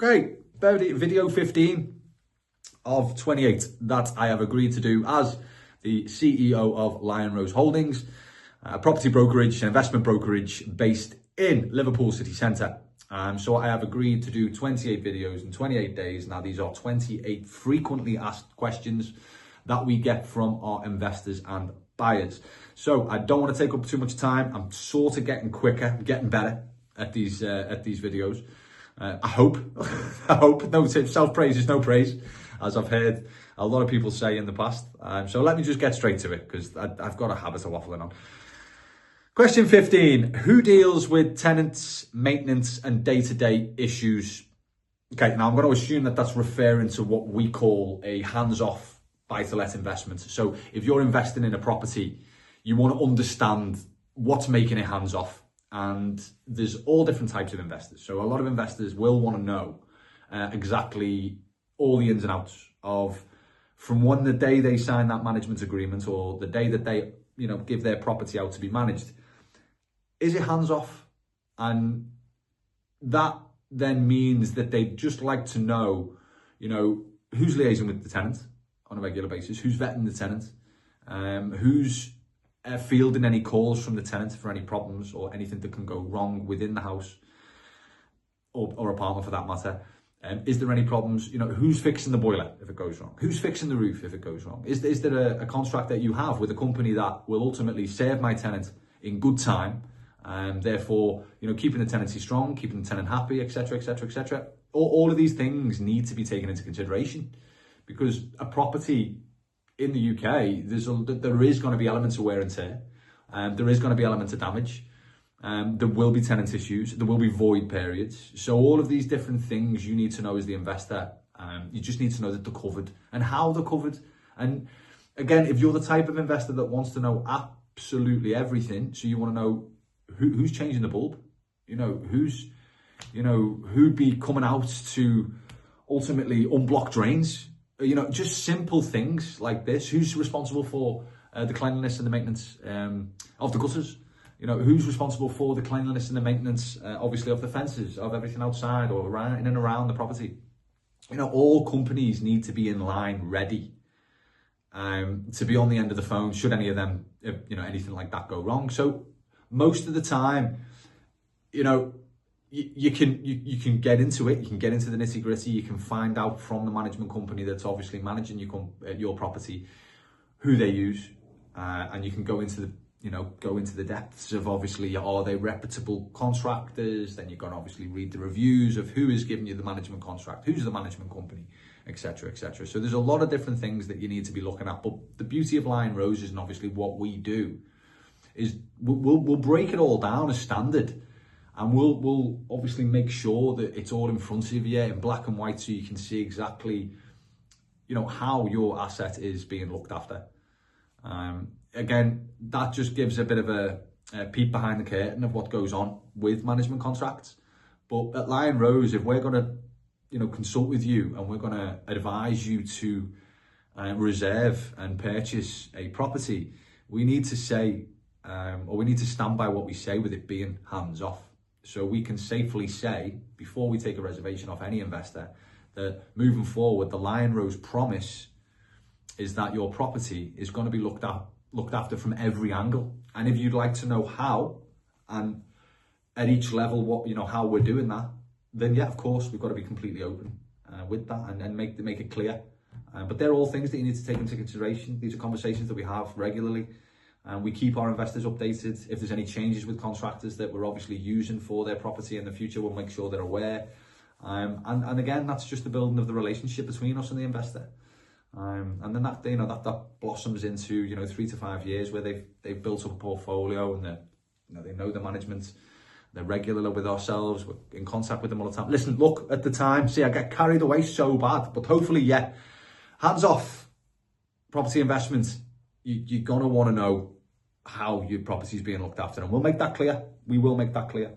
Okay, video 15 of 28 that I have agreed to do as the CEO of Lion Rose Holdings, a property brokerage, an investment brokerage based in Liverpool city centre. So I have agreed to do 28 videos in 28 days. Now, these are 28 frequently asked questions that we get from our investors and buyers. So I don't want to take up too much time. I'm sort of getting quicker, getting better at these videos. I hope. No, self-praise is no praise, as I've heard a lot of people say in the past. So let me just get straight to it, because I've got a habit of waffling on. Question 15, who deals with tenants, maintenance and day-to-day issues? Okay, now I'm going to assume that that's referring to what we call a hands-off buy-to-let investment. So if you're investing in a property, you want to understand what's making it hands-off. And there's all different types of investors. So a lot of investors will want to know exactly all the ins and outs of from when the day they sign that management agreement or the day that they, give their property out to be managed. Is it hands off? And that then means that they'd just like to know, who's liaising with the tenant on a regular basis, who's vetting the tenant, who's fielding any calls from the tenant for any problems or anything that can go wrong within the house or apartment for that matter. Is there any problems? Who's fixing the boiler if it goes wrong? Who's fixing the roof if it goes wrong? Is there a contract that you have with a company that will ultimately serve my tenant in good time? And therefore, keeping the tenancy strong, keeping the tenant happy, etc., etc., etc. All of these things need to be taken into consideration, because a property in the UK, there is going to be elements of wear and tear, there is going to be elements of damage, there will be tenant issues, there will be void periods. So all of these different things you need to know as the investor. You just need to know that they're covered and how they're covered. And again, if you're the type of investor that wants to know absolutely everything, so you want to know who's changing the bulb, who'd be coming out to ultimately unblock drains, just simple things like this. Who's responsible for the cleanliness and the maintenance of the gutters? Who's responsible for the cleanliness and the maintenance, obviously, of the fences, of everything outside or around, in and around the property? All companies need to be in line, ready to be on the end of the phone should any of them, anything like that go wrong. So most of the time, you can get into it, you can get into the nitty gritty, you can find out from the management company that's obviously managing your property who they use, and you can go into the depths of, obviously, are they reputable contractors? Then you're going to obviously read the reviews of who is giving you the management contract, who's the management company, etc., etc. So there's a lot of different things that you need to be looking at. But the beauty of Lion Roses, and obviously what we do, is we'll break it all down as standard, and we'll obviously make sure that it's all in front of you in black and white, so you can see exactly how your asset is being looked after. Again, that just gives a bit of a peek behind the curtain of what goes on with management contracts. But at Lion Rose, if we're going to consult with you and we're going to advise you to reserve and purchase a property, we need to say or we need to stand by what we say, with it being hands off. So we can safely say, before we take a reservation off any investor, that moving forward, the Lion Rose promise is that your property is going to be looked after from every angle. And if you'd like to know how, and at each level, what how we're doing that, then yeah, of course, we've got to be completely open with that and make it clear. But they're all things that you need to take into consideration. These are conversations that we have regularly. And we keep our investors updated. If there's any changes with contractors that we're obviously using for their property in the future, we'll make sure they're aware. And again, that's just the building of the relationship between us and the investor. And then that that blossoms into 3 to 5 years where they've built up a portfolio, and they know the management. They're regular with ourselves. We're in contact with them all the time. Listen, look, at the time, see, I get carried away so bad, but hopefully, yeah, hands off property investment. You're going to want to know how your property is being looked after, and we'll make that clear. We will make that clear.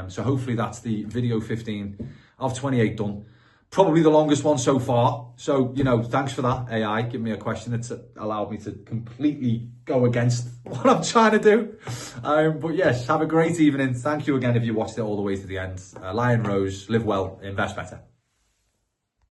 So hopefully that's the video 15 of 28 done. Probably the longest one so far. So, you know, thanks for that, AI. Give me a question that's allowed me to completely go against what I'm trying to do. But yes, have a great evening. Thank you again if you watched it all the way to the end. Lion Rose, live well, invest better.